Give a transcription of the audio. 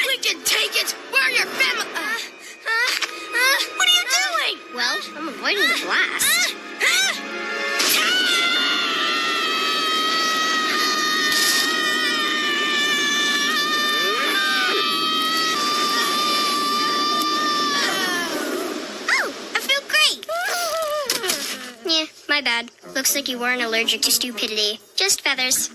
We can take it! We're your family! What are you doing? Well, I'm avoiding the blast. Oh, I feel great. Yeah, my bad. Looks like you weren't allergic to stupidity. Just feathers.